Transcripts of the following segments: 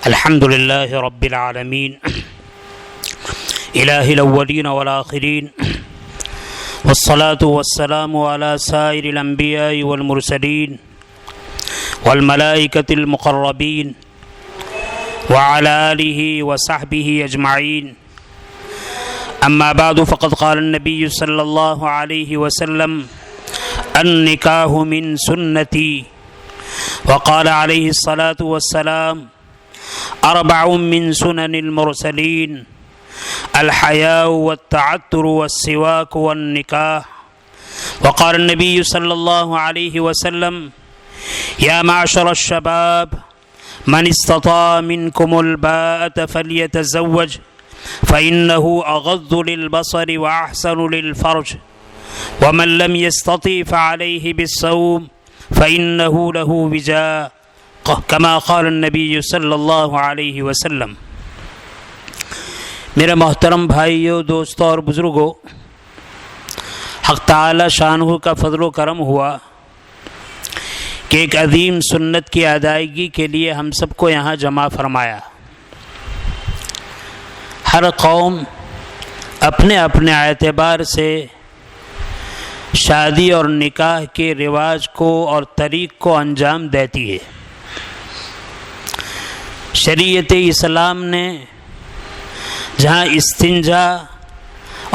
الحمد لله رب العالمين إله الأولين والآخرين والصلاة والسلام على سائر الأنبياء والمرسلين والملائكة المقربين وعلى آله وصحبه أجمعين. أما بعد فقد قال النبي صلى الله عليه وسلم النكاح من سنتي. وقال عليه الصلاة والسلام أربع من سنن المرسلين الحياء والتعطر والسواك والنكاح. وقال النبي صلى الله عليه وسلم يا معشر الشباب من استطاع منكم الباءة فليتزوج فإنه أغض للبصر وأحسن للفرج ومن لم يستطع فعليه بالصوم فإنه له وجاء كما قال النبي صلی اللہ علیہ وسلم. میرے محترم بھائیوں، دوستوں اور بزرگوں، حق تعالی شانہ کا فضل و کرم ہوا کہ ایک عظیم سنت کی ادائیگی کے لیے ہم سب کو یہاں جمع فرمایا. ہر قوم اپنے اپنے اعتبار سے شادی اور نکاح کے رواج کو اور طریق کو انجام دیتی ہے. شریعت اسلام نے جہاں استنجا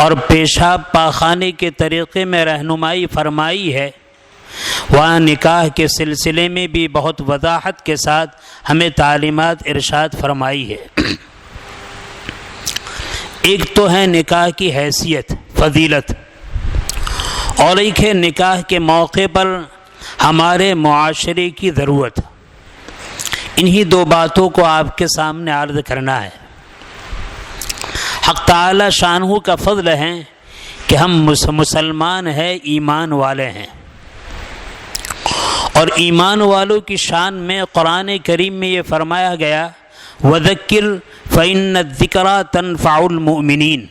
اور پیشاب پاخانے کے طریقے میں رہنمائی فرمائی ہے، وہاں نکاح کے سلسلے میں بھی بہت وضاحت کے ساتھ ہمیں تعلیمات ارشاد فرمائی ہے. ایک تو ہے نکاح کی حیثیت، فضیلت، اور ایک ہے نکاح کے موقع پر ہمارے معاشرے کی ضرورت. انہی دو باتوں کو آپ کے سامنے عرض کرنا ہے. حق تعالی شانہ کا فضل ہے کہ ہم مسلمان ہیں، ایمان والے ہیں، اور ایمان والوں کی شان میں قرآن کریم میں یہ فرمایا گیا وَذَكِّرْ فَإِنَّ الذِّكْرَى تَنفَعُ الْمُؤْمِنِينَ.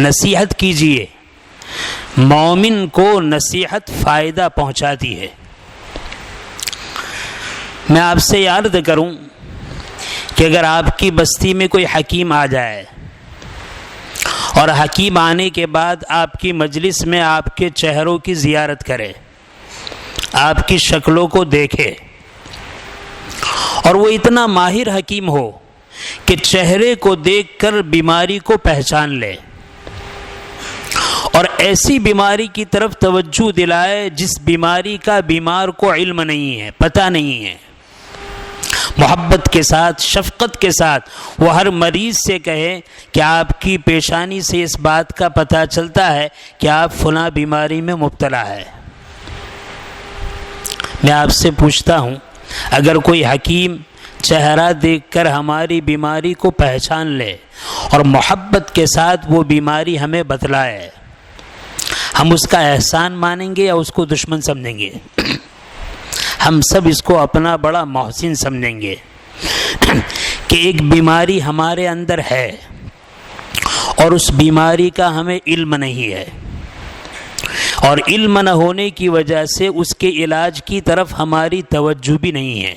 نصیحت کیجیے، مومن کو نصیحت فائدہ پہنچاتی ہے. میں آپ سے یہ عرض کروں کہ اگر آپ کی بستی میں کوئی حکیم آ جائے اور حکیم آنے کے بعد آپ کی مجلس میں آپ کے چہروں کی زیارت کرے، آپ کی شکلوں کو دیکھے، اور وہ اتنا ماہر حکیم ہو کہ چہرے کو دیکھ کر بیماری کو پہچان لے اور ایسی بیماری کی طرف توجہ دلائے جس بیماری کا بیمار کو علم نہیں ہے، پتہ نہیں ہے، محبت کے ساتھ، شفقت کے ساتھ وہ ہر مریض سے کہے کہ آپ کی پیشانی سے اس بات کا پتہ چلتا ہے کہ آپ فلاں بیماری میں مبتلا ہے. میں آپ سے پوچھتا ہوں، اگر کوئی حکیم چہرہ دیکھ کر ہماری بیماری کو پہچان لے اور محبت کے ساتھ وہ بیماری ہمیں بتلائے، ہم اس کا احسان مانیں گے یا اس کو دشمن سمجھیں گے؟ ہم سب اس کو اپنا بڑا محسن سمجھیں گے کہ ایک بیماری ہمارے اندر ہے اور اس بیماری کا ہمیں علم نہیں ہے، اور علم نہ ہونے کی وجہ سے اس کے علاج کی طرف ہماری توجہ بھی نہیں ہے.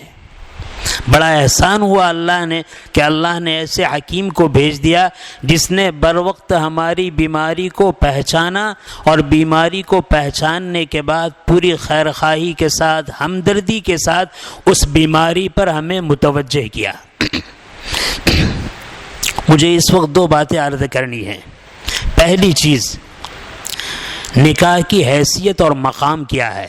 بڑا احسان ہوا اللہ نے کہ اللہ نے ایسے حکیم کو بھیج دیا جس نے بروقت ہماری بیماری کو پہچانا، اور بیماری کو پہچاننے کے بعد پوری خیرخواہی کے ساتھ، ہمدردی کے ساتھ اس بیماری پر ہمیں متوجہ کیا. مجھے اس وقت دو باتیں عرض کرنی ہیں. پہلی چیز، نکاح کی حیثیت اور مقام کیا ہے.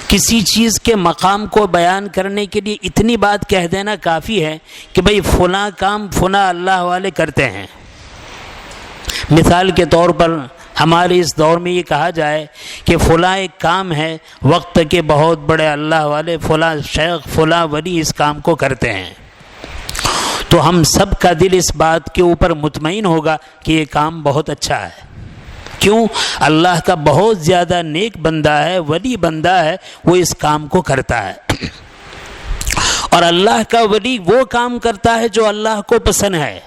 کسی چیز کے مقام کو بیان کرنے کے لیے اتنی بات کہہ دینا کافی ہے کہ بھئی فلاں کام فلاں اللہ والے کرتے ہیں. مثال کے طور پر ہمارے اس دور میں یہ کہا جائے کہ فلاں ایک کام ہے، وقت کے بہت بڑے اللہ والے فلاں شیخ فلاں ولی اس کام کو کرتے ہیں، تو ہم سب کا دل اس بات کے اوپر مطمئن ہوگا کہ یہ کام بہت اچھا ہے. کیوں؟ اللہ کا بہت زیادہ نیک بندہ ہے، ولی بندہ ہے، وہ اس کام کو کرتا ہے. اور اللہ کا ولی وہ کام کرتا ہے جو اللہ کو پسند ہے،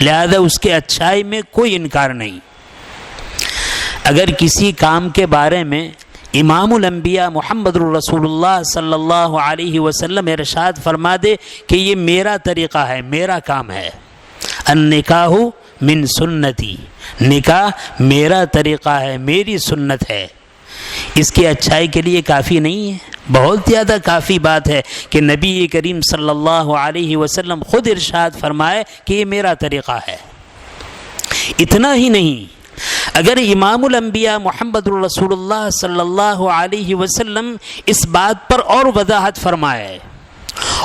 لہذا اس کے اچھائی میں کوئی انکار نہیں. اگر کسی کام کے بارے میں امام الانبیاء محمد الرسول اللہ صلی اللہ علیہ وسلم ارشاد فرما دے کہ یہ میرا طریقہ ہے، میرا کام ہے، النکاح من سنتی، نکاح میرا طریقہ ہے، میری سنت ہے، اس کی اچھائی کے لیے کافی نہیں ہے؟ بہت زیادہ کافی بات ہے کہ نبی کریم صلی اللہ علیہ وسلم خود ارشاد فرمائے کہ یہ میرا طریقہ ہے۔ اتنا ہی نہیں، اگر امام الانبیاء محمد الرسول اللہ صلی اللہ علیہ وسلم اس بات پر اور وضاحت فرمائے،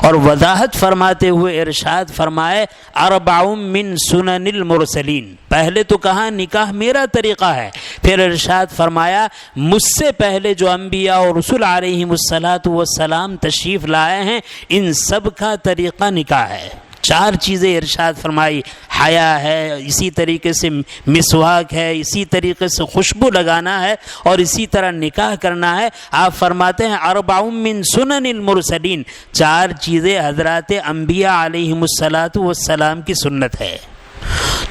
اور وضاحت فرماتے ہوئے ارشاد فرمائے اربع من سنن المرسلین، پہلے تو کہا نکاح میرا طریقہ ہے، پھر ارشاد فرمایا مجھ سے پہلے جو انبیاء اور رسول علیہم السلام تشریف لائے ہیں ان سب کا طریقہ نکاح ہے۔ 4 چیزیں ارشاد فرمائی، حیا ہے، اسی طریقے سے مسواک ہے، اسی طریقے سے خوشبو لگانا ہے، اور اسی طرح نکاح کرنا ہے۔ آپ فرماتے ہیں اربع من سنن المرسلین، 4 چیزیں حضرات انبیاء علیہم السلام کی سنت ہے۔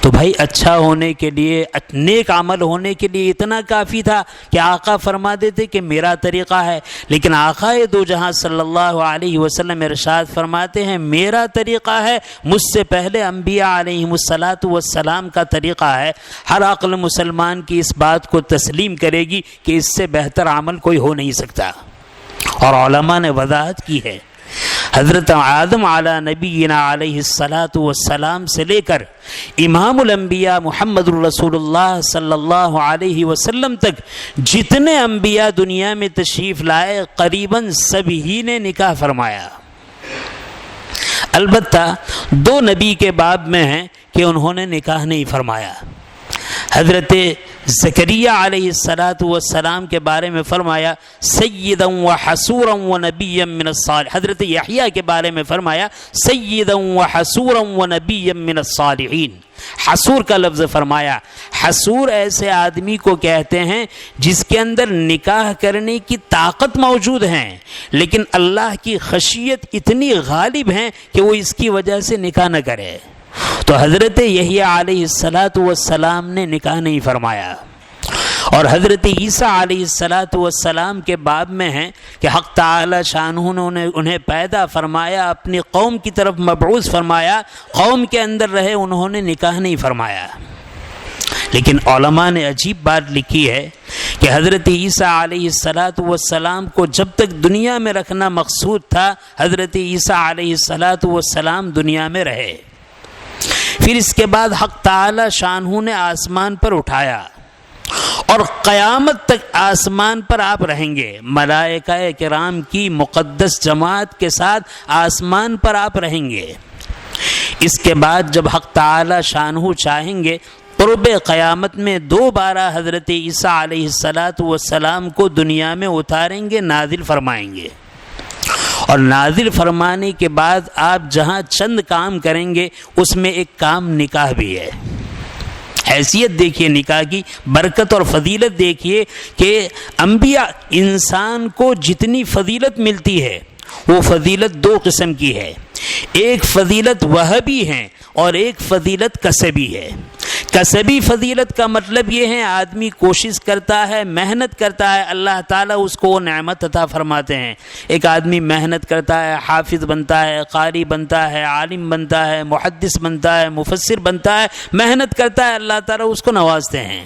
تو بھائی اچھا ہونے کے لیے، نیک عمل ہونے کے لیے اتنا کافی تھا کہ آقا فرما دیتے کہ میرا طریقہ ہے، لیکن آقا دو جہاں صلی اللہ علیہ وسلم ارشاد فرماتے ہیں میرا طریقہ ہے، مجھ سے پہلے انبیاء علیہم السلام کا طریقہ ہے۔ ہر عقل مسلمان کی اس بات کو تسلیم کرے گی کہ اس سے بہتر عمل کوئی ہو نہیں سکتا، اور علماء نے وضاحت کی ہے۔ حضرت آدم علی نبینا علیہ السلام سے لے کر امام الانبیاء محمد الرسول اللہ صلی اللہ علیہ وسلم تک جتنے انبیاء دنیا میں تشریف لائے قریباً سبھی نے نکاح فرمایا۔ البتہ 2 نبی کے باب میں ہیں کہ انہوں نے نکاح نہیں فرمایا۔ حضرت زکریا علیہ السلام کے بارے میں فرمایا سیدا و حسورا و نبیا من الصالحین، حضرت یحییٰ کے بارے میں فرمایا سیدا و حسورا و نبیا من الصالحین۔ حسور کا لفظ فرمایا، حسور ایسے آدمی کو کہتے ہیں جس کے اندر نکاح کرنے کی طاقت موجود ہے، لیکن اللہ کی خشیت اتنی غالب ہے کہ وہ اس کی وجہ سے نکاح نہ کرے۔ تو حضرت یحییٰ علیہ السلام نے نکاح نہیں فرمایا، اور حضرت عیسیٰ علیہ السلام کے باب میں ہیں کہ حق تعالی شانہ نے انہیں پیدا فرمایا، اپنی قوم کی طرف مبعوث فرمایا، قوم کے اندر رہے، انہوں نے نکاح نہیں فرمایا۔ لیکن علماء نے عجیب بات لکھی ہے کہ حضرت عیسیٰ علیہ السلام کو جب تک دنیا میں رکھنا مقصود تھا، حضرت عیسیٰ علیہ السلام دنیا میں رہے، پھر اس کے بعد حق تعالی شانہ نے آسمان پر اٹھایا، اور قیامت تک آسمان پر آپ رہیں گے، ملائکہ کرام کی مقدس جماعت کے ساتھ آسمان پر آپ رہیں گے۔ اس کے بعد جب حق تعالی شانہ چاہیں گے قرب قیامت میں دوبارہ حضرت عیسیٰ علیہ السلام کو دنیا میں اتاریں گے، نازل فرمائیں گے، اور نازل فرمانے کے بعد آپ جہاں چند کام کریں گے اس میں ایک کام نکاح بھی ہے۔ حیثیت دیکھیے نکاح کی، برکت اور فضیلت دیکھیے کہ انبیاء، انسان کو جتنی فضیلت ملتی ہے وہ فضیلت 2 قسم کی ہے، ایک فضیلت وہبی ہے اور ایک فضیلت کسبی ہے۔ کسبی فضیلت کا مطلب یہ ہے آدمی کوشش کرتا ہے، محنت کرتا ہے، اللہ تعالیٰ اس کو وہ نعمت عطا فرماتے ہیں۔ ایک آدمی محنت کرتا ہے، حافظ بنتا ہے، قاری بنتا ہے، عالم بنتا ہے، محدث بنتا ہے، مفسر بنتا ہے، محنت کرتا ہے، اللہ تعالیٰ اس کو نوازتے ہیں۔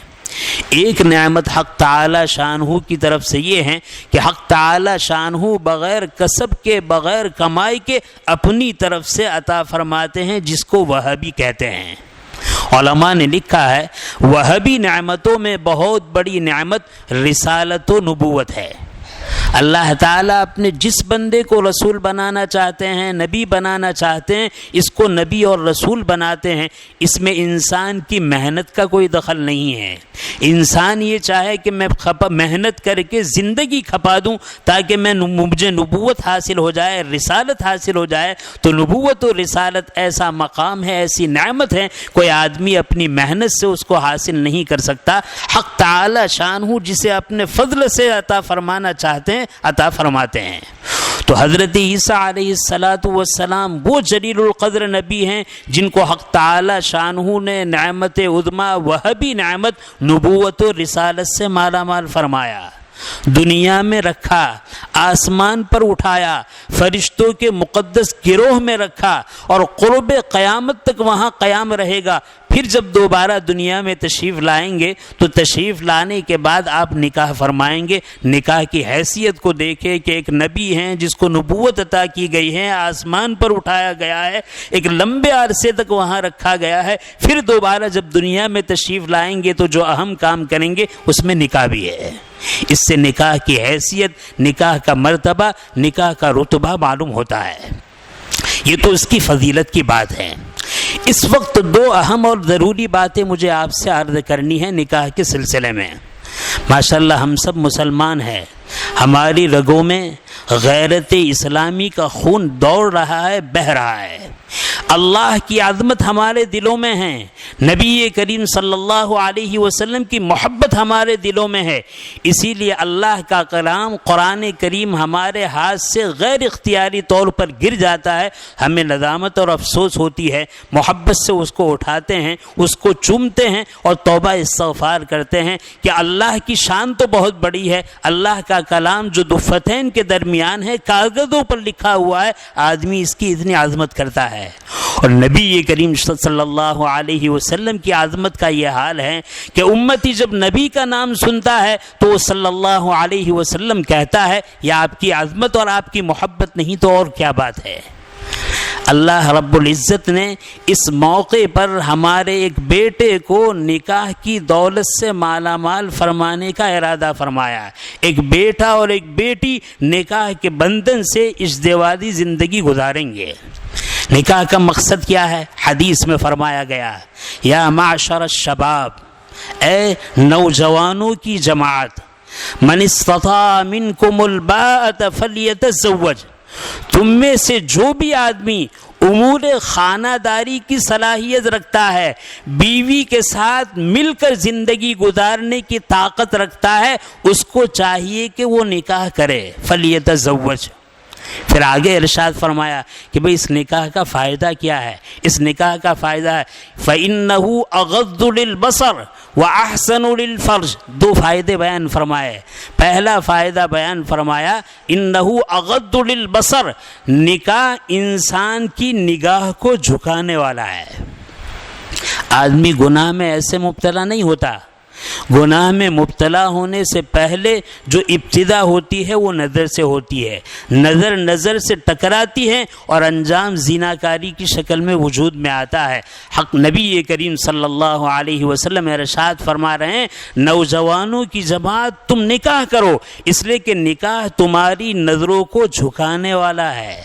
ایک نعمت حق تعالی شانہ کی طرف سے یہ ہے کہ حق تعالی شانہ بغیر کسب کے، بغیر کمائی کے اپنی طرف سے عطا فرماتے ہیں، جس کو وہابی کہتے ہیں۔ علماء نے لکھا ہے وہابی نعمتوں میں بہت بڑی نعمت رسالت و نبوت ہے۔ اللہ تعالیٰ اپنے جس بندے کو رسول بنانا چاہتے ہیں، نبی بنانا چاہتے ہیں، اس کو نبی اور رسول بناتے ہیں۔ اس میں انسان کی محنت کا کوئی دخل نہیں ہے۔ انسان یہ چاہے کہ میں محنت کر کے زندگی کھپا دوں تاکہ مجھے نبوت حاصل ہو جائے، رسالت حاصل ہو جائے، تو نبوت و رسالت ایسا مقام ہے، ایسی نعمت ہے، کوئی آدمی اپنی محنت سے اس کو حاصل نہیں کر سکتا۔ حق تعالی شانہ جسے اپنے فضل سے عطا فرمانا چاہتے ہیں عطا فرماتے ہیں۔ تو حضرت عیسیٰ علیہ السلام وہ جلیل القدر نبی ہیں جن کو حق تعالی شانہ نے نعمت عظمیٰ وہبی نعمت نبوت و رسالت سے مالا مال فرمایا۔ دنیا میں رکھا، آسمان پر اٹھایا، فرشتوں کے مقدس گروہ میں رکھا اور قرب قیامت تک وہاں قیام رہے گا۔ پھر جب دوبارہ دنیا میں تشریف لائیں گے تو تشریف لانے کے بعد آپ نکاح فرمائیں گے۔ نکاح کی حیثیت کو دیکھیں کہ ایک نبی ہیں جس کو نبوت عطا کی گئی ہے، آسمان پر اٹھایا گیا ہے، ایک لمبے عرصے تک وہاں رکھا گیا ہے، پھر دوبارہ جب دنیا میں تشریف لائیں گے تو جو اہم کام کریں گے اس میں نکاح بھی ہے۔ اس سے نکاح کی حیثیت، نکاح کا مرتبہ، نکاح کا رتبہ معلوم ہوتا ہے۔ یہ تو اس کی فضیلت کی بات ہے۔ اس وقت دو اہم اور ضروری باتیں مجھے آپ سے عرض کرنی ہیں نکاح کے سلسلے میں۔ ماشاءاللہ ہم سب مسلمان ہیں، ہماری رگوں میں غیرت اسلامی کا خون دوڑ رہا ہے، بہہ رہا ہے۔ اللہ کی عظمت ہمارے دلوں میں ہے، نبی کریم صلی اللہ علیہ وسلم کی محبت ہمارے دلوں میں ہے، اسی لیے اللہ کا کلام قرآن کریم ہمارے ہاتھ سے غیر اختیاری طور پر گر جاتا ہے، ہمیں ندامت اور افسوس ہوتی ہے، محبت سے اس کو اٹھاتے ہیں، اس کو چومتے ہیں اور توبہ استغفار کرتے ہیں کہ اللہ کی شان تو بہت بڑی ہے، اللہ کا کلام جو دفتین کے درمیان ہے، کاغذوں پر لکھا ہوا ہے، آدمی اس کی اتنی عظمت کرتا ہے۔ اور نبی کریم صلی اللہ علیہ وسلم کی عظمت کا یہ حال ہے کہ امتی جب نبی کا نام سنتا ہے تو وہ صلی اللہ علیہ وسلم کہتا ہے یہ آپ کی عظمت اور آپ کی محبت نہیں تو اور کیا بات ہے۔ اللہ رب العزت نے اس موقع پر ہمارے ایک بیٹے کو نکاح کی دولت سے مالا مال فرمانے کا ارادہ فرمایا۔ ایک بیٹا اور ایک بیٹی نکاح کے بندھن سے ازدواجی زندگی گزاریں گے۔ نکاح کا مقصد کیا ہے؟ حدیث میں فرمایا گیا، یا معشر الشباب، اے نوجوانوں کی جماعت، من استطاع منکم الباءۃ فلیتزوج، تم میں سے جو بھی آدمی امور خانہ داری کی صلاحیت رکھتا ہے، بیوی کے ساتھ مل کر زندگی گزارنے کی طاقت رکھتا ہے، اس کو چاہیے کہ وہ نکاح کرے، فلیتزوج۔ پھر آگے ارشاد فرمایا کہ بھئی اس نکاح کا فائدہ کیا ہے؟ اس نکاح کا فائدہ ہے فَإِنَّهُ أَغَضُّ لِلْبَصَرِ وَأَحْسَنُ لِلْفَرْجِ۔ دو فائدے بیان فرمائے۔ پہلا فائدہ بیان فرمایا إِنَّهُ أَغَضُّ لِلْبَصَرِ، نکاح انسان کی نگاہ کو جھکانے والا ہے۔ آدمی گناہ میں ایسے مبتلا نہیں ہوتا، گناہ میں مبتلا ہونے سے پہلے جو ابتدا ہوتی ہے وہ نظر سے ہوتی ہے، نظر نظر سے ٹکراتی ہے اور انجام زیناکاری کی شکل میں وجود میں آتا ہے۔ حق نبی کریم صلی اللہ علیہ وسلم ارشاد فرما رہے ہیں نوجوانوں کی جماعت تم نکاح کرو، اس لیے کہ نکاح تمہاری نظروں کو جھکانے والا ہے۔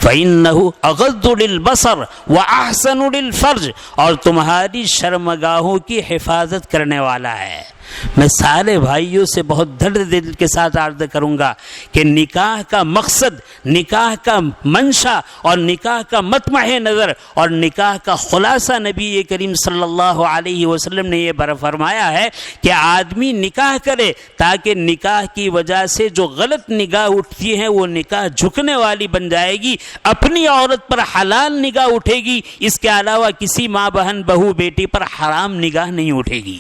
فَإِنَّهُ أَغَضُّ لِلْبَصَرِ وَأَحْسَنُ لِلْفَرْجِ، اور تمہاری شرمگاہوں کی حفاظت کرنے والا ہے۔ میں سارے بھائیوں سے بہت درد دل کے ساتھ عرض کروں گا کہ نکاح کا مقصد، نکاح کا منشا اور نکاح کا مطمع نظر اور نکاح کا خلاصہ نبی کریم صلی اللہ علیہ وسلم نے یہ فرمایا ہے کہ آدمی نکاح کرے تاکہ نکاح کی وجہ سے جو غلط نگاہ اٹھتی ہے وہ نکاح جھکنے والی بن جائے گی، اپنی عورت پر حلال نگاہ اٹھے گی، اس کے علاوہ کسی ماں بہن بہو بیٹی پر حرام نگاہ نہیں اٹھے گی۔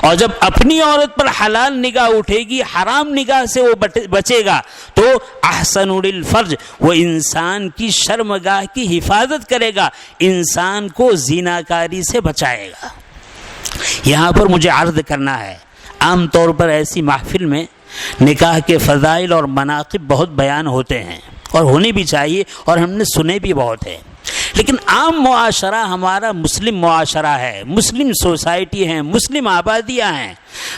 اور جب اپنی عورت پر حلال نگاہ اٹھے گی، حرام نگاہ سے وہ بچے گا، تو احسن للفرج، وہ انسان کی شرمگاہ کی حفاظت کرے گا، انسان کو زیناکاری سے بچائے گا۔ یہاں پر مجھے عرض کرنا ہے، عام طور پر ایسی محفل میں نکاح کے فضائل اور مناقب بہت بیان ہوتے ہیں اور ہونے بھی چاہیے اور ہم نے سنے بھی بہت ہیں، لیکن عام معاشرہ ہمارا مسلم معاشرہ ہے، مسلم سوسائٹی ہے، مسلم آبادیاں ہیں،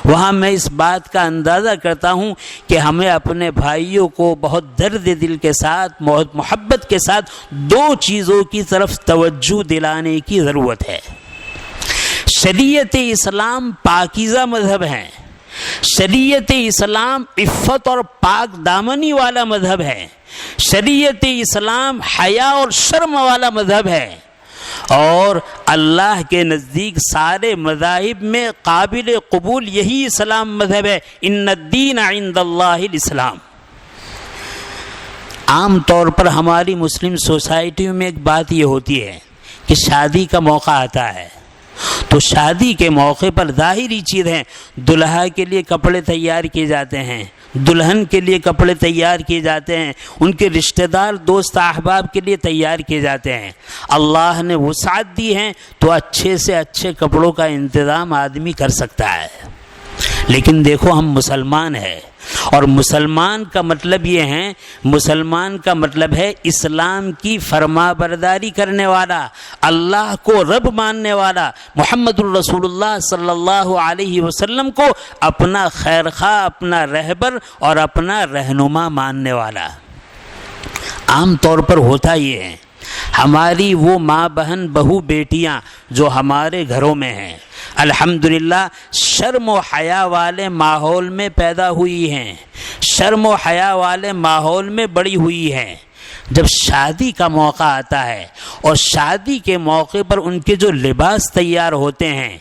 وہاں میں اس بات کا اندازہ کرتا ہوں کہ ہمیں اپنے بھائیوں کو بہت درد دل کے ساتھ، بہت محبت کے ساتھ دو چیزوں کی طرف توجہ دلانے کی ضرورت ہے۔ شریعت اسلام پاکیزہ مذہب ہے، شریعت اسلام عفت اور پاک دامنی والا مذہب ہے، شریعت اسلام حیا اور شرم والا مذہب ہے، اور اللہ کے نزدیک سارے مذاہب میں قابل قبول یہی اسلام مذہب ہے۔ ان الدین عند اللہ الاسلام۔ عام طور پر ہماری مسلم سوسائٹیوں میں ایک بات یہ ہوتی ہے کہ شادی کا موقع آتا ہے تو شادی کے موقع پر ظاہری چیز ہے، دلہا کے لیے کپڑے تیار کیے جاتے ہیں، دلہن کے لیے کپڑے تیار کیے جاتے ہیں، ان کے رشتہ دار دوست احباب کے لیے تیار کیے جاتے ہیں۔ اللہ نے وسعت دی ہے تو اچھے سے اچھے کپڑوں کا انتظام آدمی کر سکتا ہے۔ لیکن دیکھو ہم مسلمان ہیں، اور مسلمان کا مطلب یہ ہے، مسلمان کا مطلب ہے اسلام کی فرما برداری کرنے والا، اللہ کو رب ماننے والا، محمد الرسول اللہ صلی اللہ علیہ وسلم کو اپنا خیر خواہ، اپنا رہبر اور اپنا رہنما ماننے والا۔ عام طور پر ہوتا یہ ہے، ہماری وہ ماں بہن بہو بیٹیاں جو ہمارے گھروں میں ہیں، الحمدللہ شرم و حیا والے ماحول میں پیدا ہوئی ہیں، شرم و حیا والے ماحول میں بڑی ہوئی ہیں۔ جب شادی کا موقع آتا ہے اور شادی کے موقع پر ان کے جو لباس تیار ہوتے ہیں،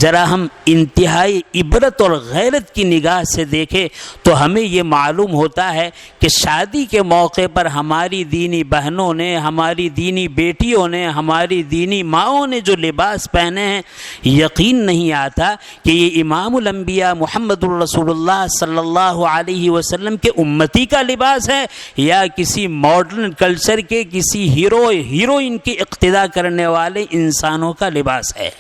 ذرا ہم انتہائی عبرت اور غیرت کی نگاہ سے دیکھیں تو ہمیں یہ معلوم ہوتا ہے کہ شادی کے موقع پر ہماری دینی بہنوں نے، ہماری دینی بیٹیوں نے، ہماری دینی ماؤں نے جو لباس پہنے ہیں، یقین نہیں آتا کہ یہ امام الانبیاء محمد الرسول اللہ صلی اللہ علیہ وسلم کے امتی کا لباس ہے یا کسی ماڈرن کلچر کے کسی ہیروئن کی اقتدا کرنے والے انسانوں کا لباس ہے۔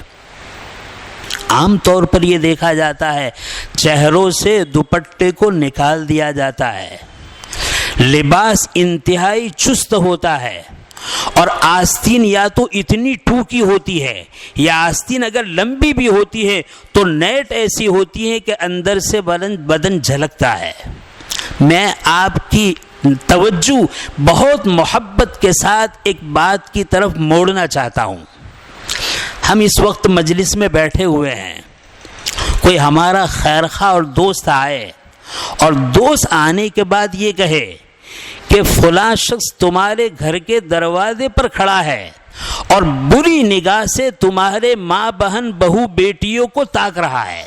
عام طور پر یہ دیکھا جاتا ہے چہروں سے دوپٹے کو نکال دیا جاتا ہے، لباس انتہائی چست ہوتا ہے، اور آستین یا تو اتنی ٹوکی ہوتی ہے یا آستین اگر لمبی بھی ہوتی ہے تو نیٹ ایسی ہوتی ہے کہ اندر سے بدن جھلکتا ہے۔ میں آپ کی توجہ بہت محبت کے ساتھ ایک بات کی طرف موڑنا چاہتا ہوں۔ ہم اس وقت مجلس میں بیٹھے ہوئے ہیں، کوئی ہمارا خیر خواہ اور دوست آئے اور دوست آنے کے بعد یہ کہے کہ فلاں شخص تمہارے گھر کے دروازے پر کھڑا ہے اور بری نگاہ سے تمہارے ماں بہن بہو بیٹیوں کو تاک رہا ہے،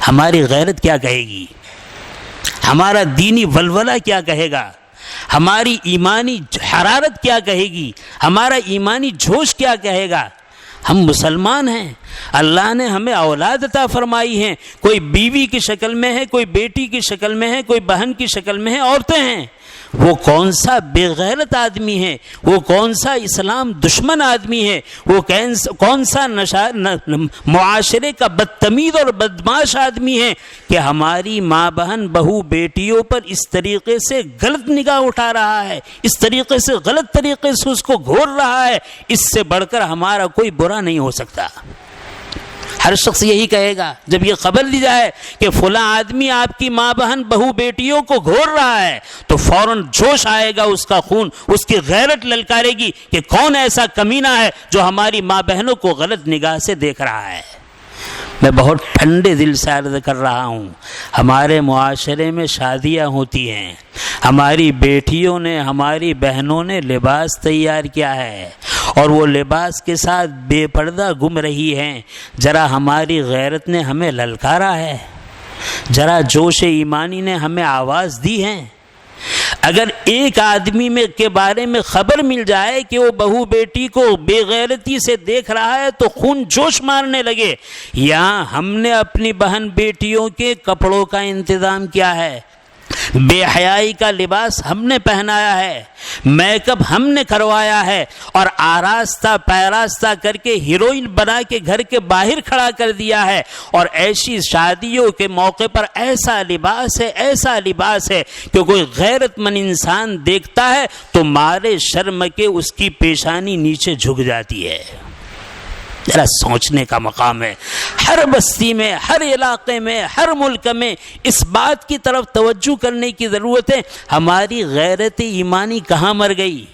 ہماری غیرت کیا کہے گی؟ ہمارا دینی ولولہ کیا کہے گا؟ ہماری ایمانی حرارت کیا کہے گی؟ ہمارا ایمانی جوش کیا کہے گا؟ ہم مسلمان ہیں، اللہ نے ہمیں اولاد عطا فرمائی ہیں، کوئی بیوی کی شکل میں ہے، کوئی بیٹی کی شکل میں ہے، کوئی بہن کی شکل میں ہے، عورتیں ہیں۔ وہ کون سا بے غیرت آدمی ہے، وہ کون سا اسلام دشمن آدمی ہے، وہ کون سا معاشرے کا بدتمیز اور بدمعاش آدمی ہے کہ ہماری ماں بہن بہو بیٹیوں پر اس طریقے سے غلط نگاہ اٹھا رہا ہے، اس طریقے سے غلط طریقے سے اس کو گھور رہا ہے۔ اس سے بڑھ کر ہمارا کوئی برا نہیں ہو سکتا۔ ہر شخص یہی کہے گا جب یہ خبر لی جائے کہ فلاں آدمی آپ کی ماں بہن بہو بیٹیوں کو گھور رہا ہے تو فوراً جوش آئے گا، اس کا خون، اس کی غیرت للکارے گی کہ کون ایسا کمینہ ہے جو ہماری ماں بہنوں کو غلط نگاہ سے دیکھ رہا ہے۔ میں بہت ٹھنڈے دل سے عرض کر رہا ہوں، ہمارے معاشرے میں شادیاں ہوتی ہیں، ہماری بیٹیوں نے، ہماری بہنوں نے لباس تیار کیا ہے اور وہ لباس کے ساتھ بے پردہ گھوم رہی ہیں۔ ذرا ہماری غیرت نے ہمیں للکارا ہے، ذرا جوش ایمانی نے ہمیں آواز دی ہے۔ اگر ایک آدمی کے بارے میں خبر مل جائے کہ وہ بہو بیٹی کو بے غیرتی سے دیکھ رہا ہے تو خون جوش مارنے لگے۔ یہاں ہم نے اپنی بہن بیٹیوں کے کپڑوں کا انتظام کیا ہے، بے حیائی کا لباس ہم نے پہنایا ہے، میک اپ ہم نے کروایا ہے اور آراستہ پیراستہ کر کے ہیروئن بنا کے گھر کے باہر کھڑا کر دیا ہے، اور ایسی شادیوں کے موقع پر ایسا لباس ہے کہ کوئی غیرت مند انسان دیکھتا ہے تو مارے شرم کے اس کی پیشانی نیچے جھک جاتی ہے۔ ذرا سوچنے کا مقام ہے۔ ہر بستی میں، ہر علاقے میں، ہر ملک میں اس بات کی طرف توجہ کرنے کی ضرورت ہے، ہماری غیرت ایمانی کہاں مر گئی؟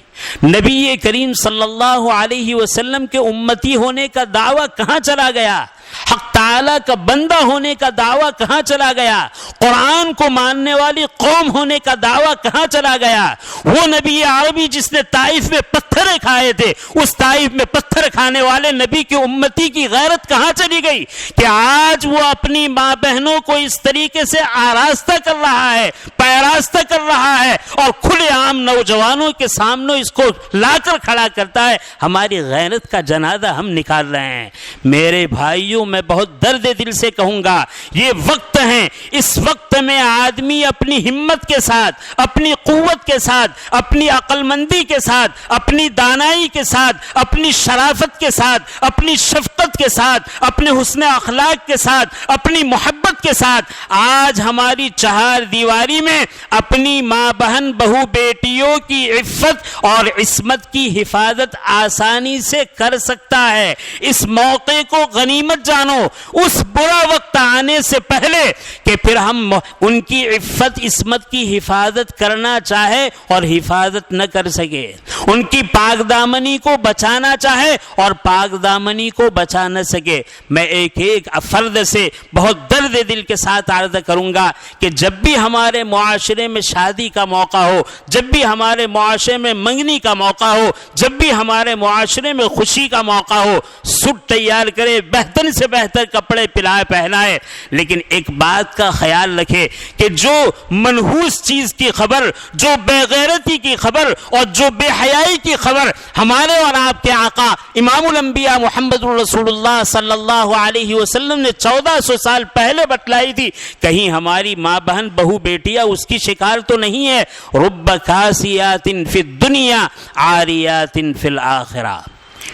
نبی کریم صلی اللہ علیہ وسلم کے امتی ہونے کا دعویٰ کہاں چلا گیا؟ حق تعالیٰ کا بندہ ہونے کا دعویٰ کہاں چلا گیا؟ قرآن کو ماننے والی قوم ہونے کا دعویٰ کہاں چلا گیا؟ وہ نبی عربی جس نے طائف میں پتھر کھائے تھے، اس طائف میں پتھر کھانے والے نبی کی امتی کی غیرت کہاں چلی گئی کہ آج وہ اپنی ماں بہنوں کو اس طریقے سے آراستہ کر رہا ہے، پیراستہ کر رہا ہے اور کھلے عام نوجوانوں کے سامنے اس کو لا کر کھڑا کرتا ہے، ہماری غیرت کا جنازہ ہم نکال رہے ہیں۔ میرے بھائیوں، میں بہت درد دل سے کہوں گا، یہ وقت ہے، اس وقت میں آدمی اپنی ہمت کے ساتھ، اپنی قوت کے ساتھ، اپنی عقل مندی کے ساتھ، اپنی دانائی کے ساتھ، اپنی شرافت کے ساتھ، اپنی شفقت کے ساتھ، اپنے حسن اخلاق کے ساتھ، اپنی محبت کے ساتھ آج ہماری چہار دیواری میں اپنی ماں بہن بہو بیٹیوں کی عفت اور عصمت کی حفاظت آسانی سے کر سکتا ہے۔ اس موقع کو غنیمت جانو، اس برا وقت آنے سے پہلے کہ پھر ہم ان کی عفت عصمت کی حفاظت کرنا چاہے اور حفاظت نہ کر سکے، ان کی پاک دامنی کو بچانا چاہے اور پاک دامنی کو بچا نہ سکے۔ میں ایک ایک فرد سے بہت درد دل کے ساتھ عرض کروں گا کہ جب بھی ہمارے معاشرے میں شادی کا موقع ہو، جب بھی ہمارے معاشرے میں منگنی کا موقع ہو، جب بھی ہمارے معاشرے میں خوشی کا موقع ہو، سوٹ تیار کرے، بہتر سے بہتر کپڑے پہنائے، لیکن ایک بات کا خیال رکھے کہ جو منحوس چیز کی خبر، جو بے غیرتی کی خبر اور جو بے حیائی کی خبر ہمارے اور آپ کے آقا امام الانبیاء محمد رسول اللہ صلی اللہ علیہ وسلم نے 1400 سال پہلے بتلائی تھی، کہیں ہماری ماں بہن بہو بیٹیاں اس کی شکار تو نہیں ہے۔ رب کاسیات فی الدنیا عاریات فی الآخرہ،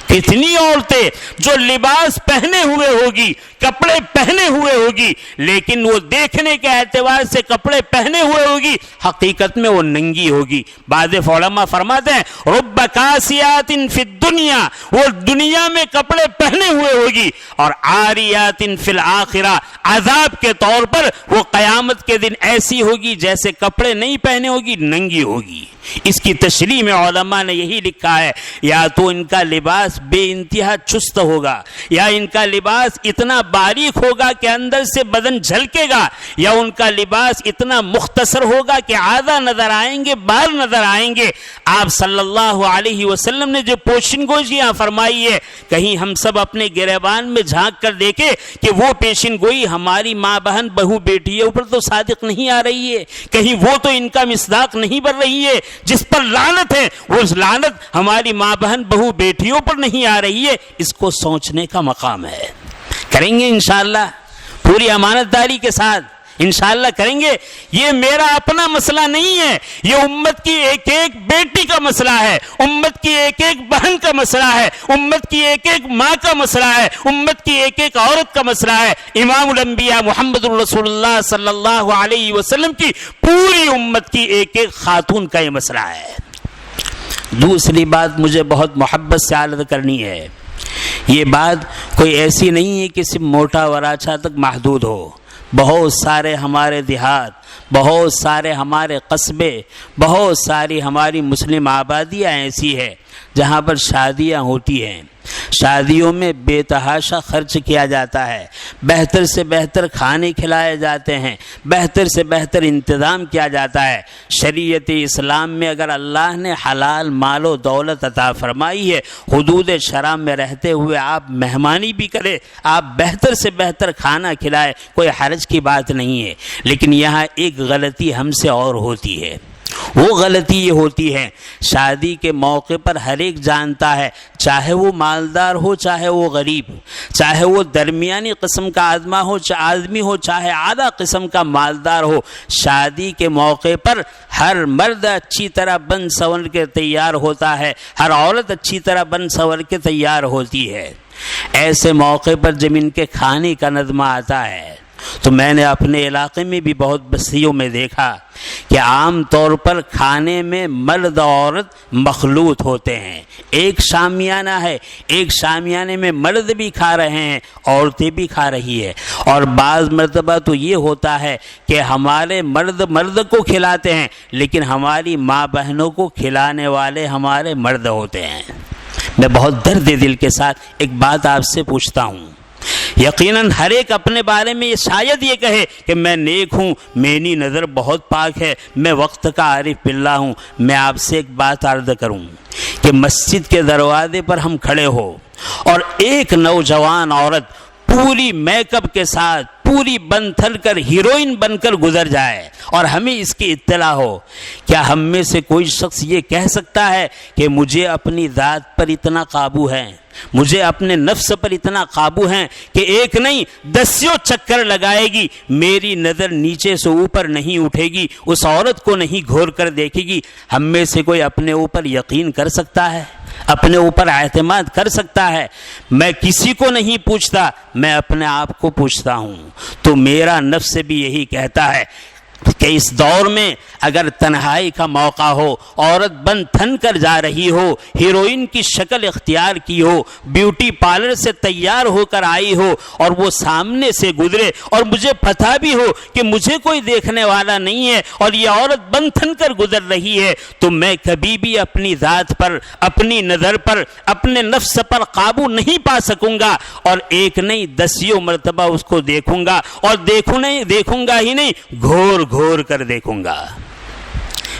کتنی عورتیں جو لباس پہنے ہوئے ہوگی، کپڑے پہنے ہوئے ہوگی، لیکن وہ دیکھنے کے اعتبار سے کپڑے پہنے ہوئے ہوگی، حقیقت میں وہ ننگی ہوگی۔ بعض علماء فرماتے ہیں رب کاسیات فی الدنیا، وہ دنیا میں کپڑے پہنے ہوئے ہوگی، اور عاریات فی الآخرہ، عذاب کے طور پر وہ قیامت کے دن ایسی ہوگی جیسے کپڑے نہیں پہنے ہوگی، ننگی ہوگی۔ اس کی تشریح میں علماء نے یہی لکھا ہے، یا تو ان کا لباس بے انتہا چست ہوگا، یا ان کا لباس اتنا باریک ہوگا کہ اندر سے بدن جھلکے گا، یا ان کا لباس اتنا مختصر ہوگا کہ آدھا نظر آئیں گے، بال نظر آئیں گے۔ آپ صلی اللہ علیہ وسلم نے جو پیشن گوئیاں فرمائی ہے، کہیں ہم سب اپنے گریبان میں جھانک کر دیکھیں کہ وہ پیشن گوئی ہماری ماں بہن بہو بیٹیوں پر تو صادق نہیں آ رہی ہے، کہیں وہ تو ان کا مصداق نہیں بن رہی ہے، جس پر لعنت ہے وہ لعنت ہماری ماں بہن بہو بیٹیوں پر نہیں آ رہی ہے۔ اس کو سوچنے کا مقام ہے۔ کریں گے انشاءاللہ پوری امانت داری کے ساتھ، انشاءاللہ کریں گے۔ یہ میرا اپنا مسئلہ نہیں ہے، یہ امت کی ایک ایک بیٹی کا مسئلہ ہے، امت کی ایک ایک بہن کا مسئلہ ہے، امت کی ایک ایک ماں کا مسئلہ ہے، امت کی ایک ایک عورت کا مسئلہ ہے۔ امام الانبیاء محمد رسول اللہ صلی اللہ علیہ وسلم کی پوری امت کی ایک ایک خاتون کا یہ مسئلہ ہے۔ دوسری بات مجھے بہت محبت سے عرض کرنی ہے، یہ بات کوئی ایسی نہیں ہے کہ صرف موٹا وراچا تک محدود ہو۔ بہت سارے ہمارے دیہات، بہت سارے ہمارے قصبے، بہت ساری ہماری مسلم آبادیاں ایسی ہے جہاں پر شادیاں ہوتی ہیں، شادیوں میں بے تحاشا خرچ کیا جاتا ہے، بہتر سے بہتر کھانے کھلائے جاتے ہیں، بہتر سے بہتر انتظام کیا جاتا ہے۔ شریعت اسلام میں اگر اللہ نے حلال مال و دولت عطا فرمائی ہے، حدود شرع میں رہتے ہوئے آپ مہمانی بھی کرے، آپ بہتر سے بہتر کھانا کھلائے، کوئی حرج کی بات نہیں ہے۔ لیکن یہاں ایک غلطی ہم سے اور ہوتی ہے، وہ غلطی یہ ہوتی ہے، شادی کے موقع پر ہر ایک جانتا ہے، چاہے وہ مالدار ہو چاہے وہ غریب، چاہے وہ درمیانی قسم کا آدمی ہو چاہے اعلیٰ قسم کا مالدار ہو، شادی کے موقع پر ہر مرد اچھی طرح بن سنور کے تیار ہوتا ہے، ہر عورت اچھی طرح بن سنور کے تیار ہوتی ہے۔ ایسے موقع پر جب ان کے کھانے کا نظم آتا ہے تو میں نے اپنے علاقے میں بھی بہت بستیوں میں دیکھا کہ عام طور پر کھانے میں مرد اور عورت مخلوط ہوتے ہیں۔ ایک شامیانہ ہے، ایک شامیانے میں مرد بھی کھا رہے ہیں، عورتیں بھی کھا رہی ہے، اور بعض مرتبہ تو یہ ہوتا ہے کہ ہمارے مرد کو کھلاتے ہیں لیکن ہماری ماں بہنوں کو کھلانے والے ہمارے مرد ہوتے ہیں۔ میں بہت درد دل کے ساتھ ایک بات آپ سے پوچھتا ہوں، یقیناً ہر ایک اپنے بارے میں شاید یہ کہے کہ میں نیک ہوں، میری نظر بہت پاک ہے، میں وقت کا عارف باللہ ہوں۔ میں آپ سے ایک بات عرض کروں کہ مسجد کے دروازے پر ہم کھڑے ہو اور ایک نوجوان عورت پوری میک اپ کے ساتھ، پوری بن تھل کر ہیروئن بن کر گزر جائے اور ہمیں اس کی اطلاع ہو، کیا ہم میں سے کوئی شخص یہ کہہ سکتا ہے کہ مجھے اپنی ذات پر اتنا قابو ہے، مجھے اپنے نفس پر اتنا قابو ہے کہ ایک نہیں 10 چکر لگائے گی میری نظر نیچے سے اوپر نہیں اٹھے گی، اس عورت کو نہیں گھور کر دیکھے گی؟ ہم میں سے کوئی اپنے اوپر یقین کر سکتا ہے، اپنے اوپر اعتماد کر سکتا ہے؟ میں کسی کو نہیں پوچھتا، میں اپنے آپ کو پوچھتا ہوں۔ تو میرا نفس بھی یہی کہتا ہے کہ اس دور میں اگر تنہائی کا موقع ہو، عورت بن تھن کر جا رہی ہو، ہیروئن کی شکل اختیار کی ہو، بیوٹی پارلر سے تیار ہو کر آئی ہو اور وہ سامنے سے گزرے اور مجھے پتہ بھی ہو کہ مجھے کوئی دیکھنے والا نہیں ہے اور یہ عورت بن تھن کر گزر رہی ہے، تو میں کبھی بھی اپنی ذات پر، اپنی نظر پر، اپنے نفس پر قابو نہیں پا سکوں گا، اور ایک نہیں 10 مرتبہ اس کو دیکھوں گا، اور دیکھوں گا ہی نہیں، گھور کر دیکھوں گا۔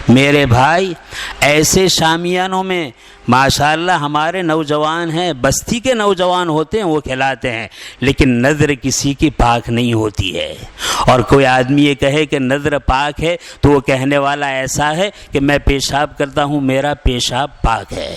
میرے بھائی، ایسے شامیانوں میں ماشاءاللہ ہمارے نوجوان ہیں، بستی کے نوجوان ہوتے ہیں، وہ کھلاتے ہیں، لیکن نظر کسی کی پاک نہیں ہوتی ہے۔ اور کوئی آدمی یہ کہے کہ نظر پاک ہے تو وہ کہنے والا ایسا ہے کہ میں پیشاب کرتا ہوں، میرا پیشاب پاک ہے۔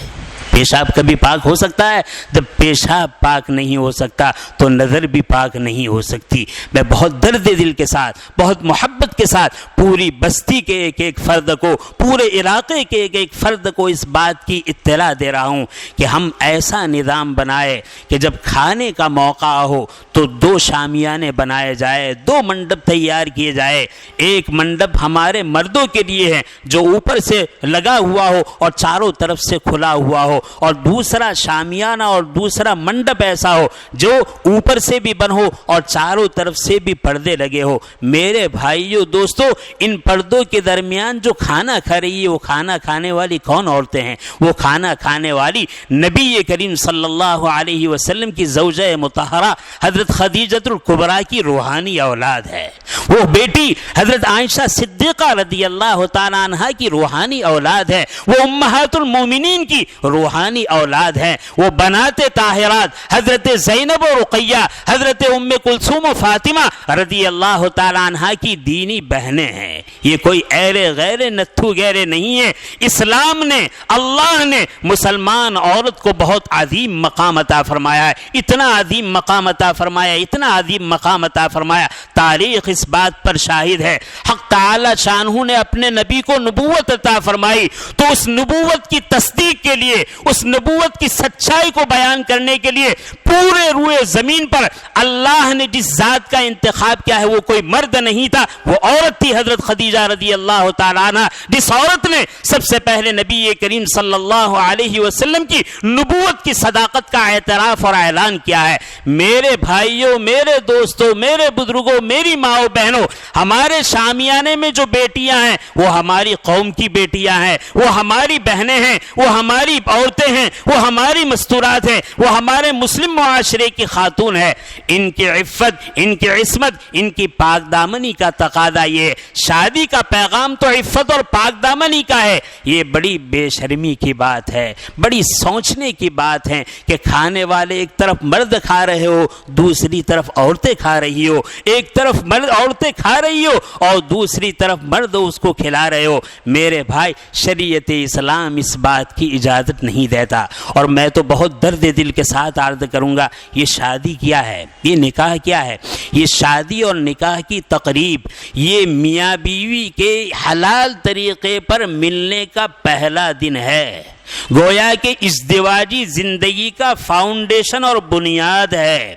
پیشاب کبھی پاک ہو سکتا ہے؟ جب پیشاب پاک نہیں ہو سکتا تو نظر بھی پاک نہیں ہو سکتی۔ میں بہت درد دل کے ساتھ، بہت محبت کے ساتھ پوری بستی کے ایک ایک فرد کو، پورے علاقے کے ایک ایک فرد کو اس بات کی اطلاع دے رہا ہوں کہ ہم ایسا نظام بنائے کہ جب کھانے کا موقع ہو تو 2 شامیانے بنائے جائے، 2 منڈپ تیار کیے جائے۔ ایک منڈپ ہمارے مردوں کے لیے ہے جو اوپر سے لگا ہوا ہو اور چاروں طرف سے کھلا ہوا ہو، اور دوسرا شامیانہ اور دوسرا منڈپ ایسا ہو جو اوپر سے بھی بن ہو اور چاروں طرف سے بھی پردے لگے ہو۔ میرے بھائیو دوستو، ان پردوں کے درمیان جو کھانا کھا رہی ہے وہ کھانا کھانے والی کون عورتیں ہیں؟ وہ کھانا کھانے والی نبی کریم صلی اللہ علیہ وسلم کی زوجہ مطہرہ حضرت خدیجۃ الکبریٰ کی روحانی اولاد ہے۔ وہ بیٹی حضرت عائشہ صدیقہ رضی اللہ تعالیٰ عنہا کی روحانی اولاد ہے۔ وہ امہات المومنین کی روحانی اولاد ہیں۔ وہ بنات طاہرات حضرت زینب و رقیہ، حضرت ام کلثوم و فاطمہ رضی اللہ تعالیٰ عنہا کی دینی بہنیں ہیں۔ یہ کوئی ایرے غیر نتھو گیرے نہیں ہے۔ اسلام نے، اللہ نے مسلمان عورت کو بہت عظیم مقام عطا فرمایا ہے، اتنا عظیم مقام عطا فرمایا، اتنا عظیم مقام عطا فرمایا، تاریخ اس بات پر شاہد ہے۔ حق تعالی شانہ نے اپنے نبی کو نبوت عطا فرمائی تو اس نبوت کی تصدیق کے لیے، اس نبوت کی سچائی کو بیان کرنے کے لیے پورے روئے زمین پر اللہ نے جس ذات کا انتخاب کیا ہے وہ کوئی مرد نہیں تھا، وہ عورت تھی، حضرت خدیجہ رضی اللہ تعالیٰ عنہ، جس عورت نے سب سے پہلے نبی کریم صلی اللہ علیہ وسلم کی نبوت کی صداقت کا اعتراف اور اعلان کیا ہے۔ میرے بھائیوں، میرے دوستوں، میرے بزرگوں، میری ماؤں بہنوں، ہمارے شامیانے میں جو بیٹیاں ہیں وہ ہماری قوم کی بیٹیاں ہیں، وہ ہماری بہنیں ہیں، وہ ہماری عورتیں ہیں، وہ ہماری مستورات ہیں، وہ ہمارے مسلم معاشرے کی خاتون ہے۔ ان کی عفت، ان کی عصمت، ان کی پاک دامنی کا تقاضا یہ ہے۔ شادی کا پیغام تو عفت اور پاک دامنی کا ہے۔ یہ بڑی بے شرمی کی بات ہے، بڑی سوچنے کی بات ہے کہ کھانے والے ایک طرف مرد کھا رہے ہو، دوسری طرف عورتیں کھا رہی ہو، ایک طرف مرد عورتیں کھا رہی ہو اور دوسری طرف مرد اس کو کھلا رہے ہو۔ میرے بھائی، شریعت اسلام اس بات کی اجازت نہیں دیتا، اور میں تو بہت درد دل کے ساتھ عرض کروں گا، یہ شادی کیا ہے، یہ نکاح کیا ہے؟ یہ شادی اور نکاح کی تقریب، یہ میاں بیوی کے حلال طریقے پر ملنے کا پہلا دن ہے، گویا کہ ازدواجی زندگی کا فاؤنڈیشن اور بنیاد ہے۔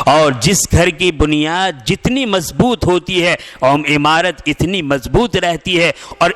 اور جس گھر کی بنیاد جتنی مضبوط ہوتی ہے اور عمارت اتنی مضبوط رہتی ہے، اور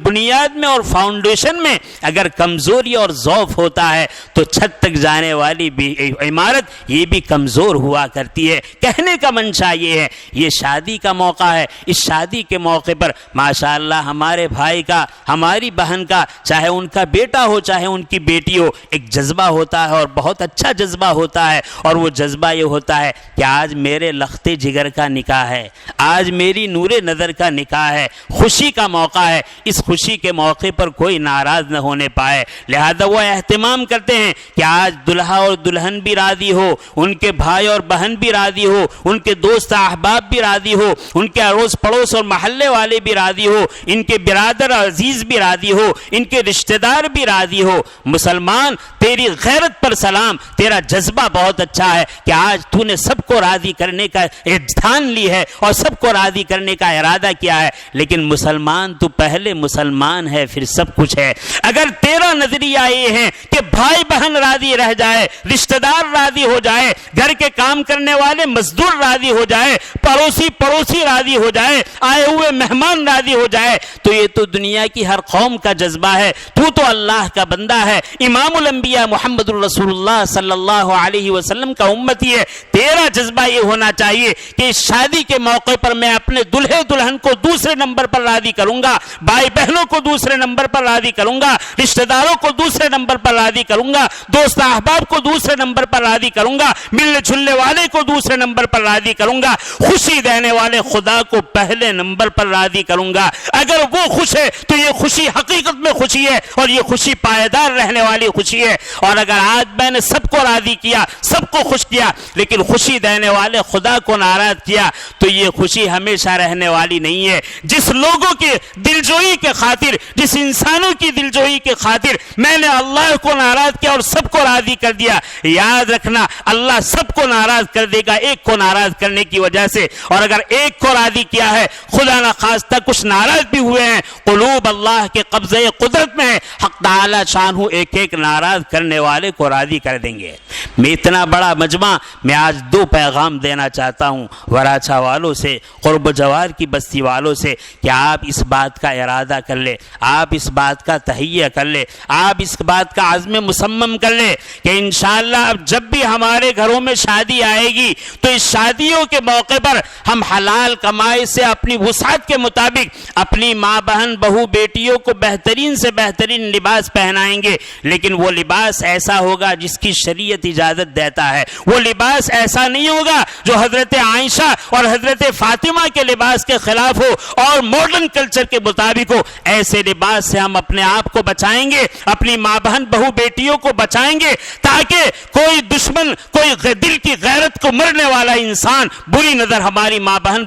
بنیاد میں اور فاؤنڈیشن میں اگر کمزوری اور ضعف ہوتا ہے تو چھت تک جانے والی بھی عمارت یہ بھی کمزور ہوا کرتی ہے۔ کہنے کا منشا یہ ہے، یہ شادی کا موقع ہے، اس شادی کے موقع پر ماشاءاللہ ہمارے بھائی کا، ہماری بہن کا، چاہے ان کا بیٹا ہو چاہے ان کی بیٹی ہو، ایک جذبہ ہوتا ہے اور بہت اچھا جذبہ ہوتا ہے، اور وہ جذبہ یہ ہوتا ہے کہ آج میرے لخت جگر کا نکاح ہے، آج میری نور نظر کا نکاح ہے، خوشی کا موقع ہے، اس خوشی کے موقع پر کوئی ناراض نہ ہونے پائے، لہذا وہ اہتمام کرتے ہیں کہ آج دلہا اور دلہن بھی راضی ہو، ان کے بھائی اور بہن بھی راضی ہو، ان کے دوست احباب بھی راضی ہو، ان کے اڑوس پڑوس اور محلے والے بھی راضی ہو، ان کے برادر عزیز بھی راضی ہو، ان کے رشتہ دار بھی راضی ہو۔ مسلمان تیری غیرت پر سلام، تیرا جذبہ بہت اچھا ہے کہ آج تو نے سب کو راضی کرنے کا ٹھان لی ہے اور سب کو راضی کرنے کا ارادہ کیا ہے، لیکن مسلمان تو پہلے مسلمان ہے پھر سب کچھ ہے۔ اگر تیرا نظریہ یہ ہے کہ بھائی بہن راضی رہ جائے، رشتہ دار راضی ہو جائے، گھر کے کام کرنے والے مزدور راضی ہو جائے، پڑوسی راضی ہو جائے، آئے ہوئے مہمان راضی ہو جائے، تو یہ تو دنیا کی ہر قوم کا جذبہ ہے۔ تو اللہ کا بندہ ہے، امام الانبیاء محمد الرسول اللہ صلی اللہ علیہ وسلم کا امتی ہے۔ تیرا جذبہ یہ ہونا چاہیے کہ شادی کے موقع پر میں اپنے دلہے دلہن کو دوسرے نمبر پر راضی کروں گا، بھائی بہنوں کو دوسرے نمبر پر راضی کروں گا، رشتہ داروں کو دوسرے نمبر پر راضی کروں گا، دوست احباب کو دوسرے نمبر پر راضی کروں گا، ملنے جلنے والے کو دوسرے نمبر پر راضی کروں گا، خوشی دینے والے خدا کو پہلے نمبر پر راضی کروں گا۔ اگر وہ خوش ہے تو یہ خوشی حقیقت میں خوشی ہے اور یہ خوشی پائیدار رہنے والی خوشی ہے۔ اور اگر آج میں نے سب کو راضی کیا، سب کو خوش کیا، لیکن خوشی دینے والے خدا کو ناراض کیا، تو یہ خوشی ہمیشہ رہنے والی نہیں ہے۔ جس لوگوں کی دلجوئی کے خاطر، جس انسانوں کی دلجوئی کے خاطر میں نے اللہ کو ناراض کیا اور سب کو راضی کر دیا، یاد رکھنا اللہ سب کو ناراض کر دے گا ایک کو ناراض کرنے کی وجہ سے۔ اور اگر ایک کو راضی کیا ہے، خدا نخواستہ کچھ ناراض بھی ہوئے ہیں، قلوب اللہ کے قبضے قدرت میں ہے، حق تعالی شانہ ایک ایک ناراض کرنے والے کو راضی کر دیں گے۔ میں اتنا بڑا مجمع، میں آج دو پیغام دینا چاہتا ہوں وراچا والوں سے، قرب و جوار کی بستی والوں سے، کہ آپ اس بات کا ارادہ کر لیں، آپ اس بات کا تہیہ کر لیں، آپ اس بات کا عزم مصمم کر لیں کہ انشاءاللہ اب جب بھی ہمارے گھروں میں شادی آئے گی تو اس شادیوں کے موقع پر ہم حلال کمائی سے اپنی وسعت کے مطابق اپنی ماں بہن بہو بیٹیوں کو بہترین سے بہترین لباس پہنائیں گے، لیکن وہ لباس ایسا ہوگا جس کی شریعت اجازت دیتا ہے، وہ لباس ایسا نہیں ہوگا جو حضرت عائشہ اور حضرت فاطمہ کے لباس کے خلاف ہو اور ماڈرن کلچر کے مطابق ہو۔ ایسے لباس سے ہم اپنے آپ کو بچائیں گے، اپنی ماں بہن بہو بیٹیوں کو بچائیں گے، تاکہ کوئی دشمن، کوئی دل کی غیرت کو مرنے والا انسان بری نظر ہماری ماں بہن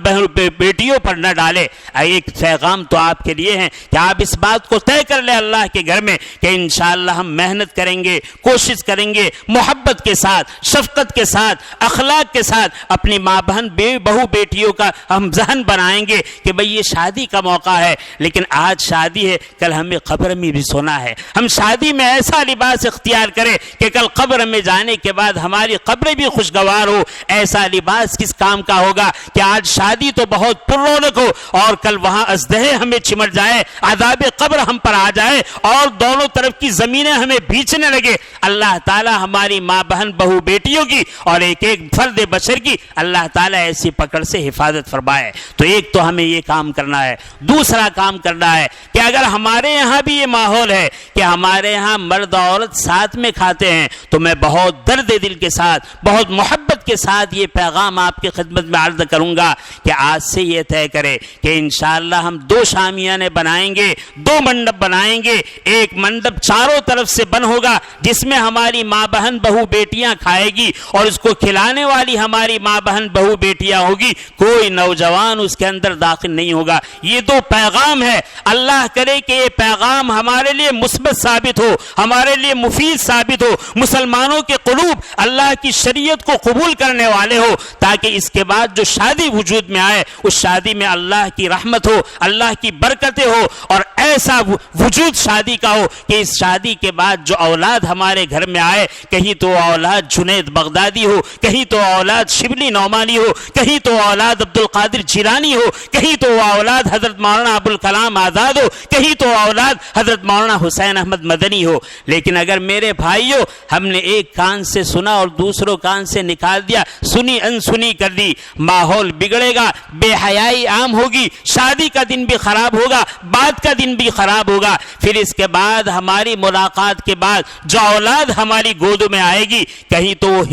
بیٹیوں پر نہ ڈالے۔ ایک پیغام تو آپ کے لیے ہے کہ آپ اس بات کو طے کر لیں اللہ کے گھر میں کہ انشاءاللہ ہم محنت کریں گے، کوشش کریں گے، محبت کے ساتھ، شفقت کے ساتھ، اخلاق کے ساتھ اپنی ماں بہن بہو بیٹیوں کا ہم ذہن بنائیں گے کہ بھئی یہ شادی کا موقع ہے، لیکن آج شادی ہے، کل ہمیں قبر میں بھی سونا ہے۔ ہم شادی میں ایسا لباس اختیار کریں کہ کل قبر میں جانے کے بعد ہماری قبر بھی خوشگوار ہو۔ ایسا لباس کس کام کا ہوگا کہ آج شادی تو بہت پررونق ہو اور کل وہاں ازدہے ہمیں چمٹ جائے، عذاب قبر ہم پر آ جائے اور دونوں طرف کی زمینیں ہمیں بیچنے لگے۔ اللہ تعالی ہماری ماں بہن بہو بیٹیوں کی اور ایک ایک فرد بشر کی اللہ تعالی ایسی پکڑ سے حفاظت فرمائے۔ تو ایک تو ہمیں یہ کام کرنا ہے، دوسرا کام کرنا ہے کہ اگر ہمارے یہاں بھی یہ ماحول ہے کہ ہمارے یہاں مرد عورت ساتھ میں کھاتے ہیں، تو میں بہت درد دل کے ساتھ، بہت محبت کے ساتھ یہ پیغام آپ کی خدمت میں عرض کروں گا کہ آج سے یہ طے کرے کہ انشاءاللہ ہم 2 شامیانے بنائیں گے، 2 منڈپ بنائیں گے۔ ایک منڈپ چاروں طرف سے بند ہوگا جس میں ہماری ماں بہن بہو بیٹیاں کھائے گی اور اس کو کھلانے والی ہماری ماں بہن بہو بیٹیاں ہوگی، کوئی نوجوان اس کے اندر داخل نہیں ہوگا۔ یہ 2 پیغام ہے، اللہ کرے کہ یہ پیغام ہمارے لیے مثبت ثابت ہو، ہمارے لیے مفید ثابت ہو، مسلمانوں کے قلوب اللہ کی شریعت کو قبول کرنے والے ہو، تاکہ اس کے بعد جو شادی وجود میں آئے اس شادی میں اللہ کی رحمت ہو، اللہ کی برکتیں ہو اور ایسا وجود شادی کا ہو کہ اس شادی کے بعد جو اولاد ہمارے گھر میں آئے، کہیں تو اولاد جنید بغدادی ہو، کہیں تو اولاد شبلی نعمانی ہو، کہیں تو اولاد عبد القادر جیلانی ہو، کہیں تو اولاد حضرت مولانا ابوالکلام آزاد ہو، کہیں تو اولاد حضرت مولانا حسین احمد مدنی ہو۔ لیکن اگر میرے بھائیوں ہم نے ایک کان سے سنا اور دوسروں کان سے نکال دیا، سنی انسنی کر دی، ماحول بگڑے گا، بے حیائی عام ہوگی، شادی کا دن بھی خراب ہوگا، بات کا دن بھی خراب ہوگا۔ پھر اس کے بعد ہماری ملاقات کے بعد جو اولاد ہماری گود میں آئے گی، کہیں تو وہ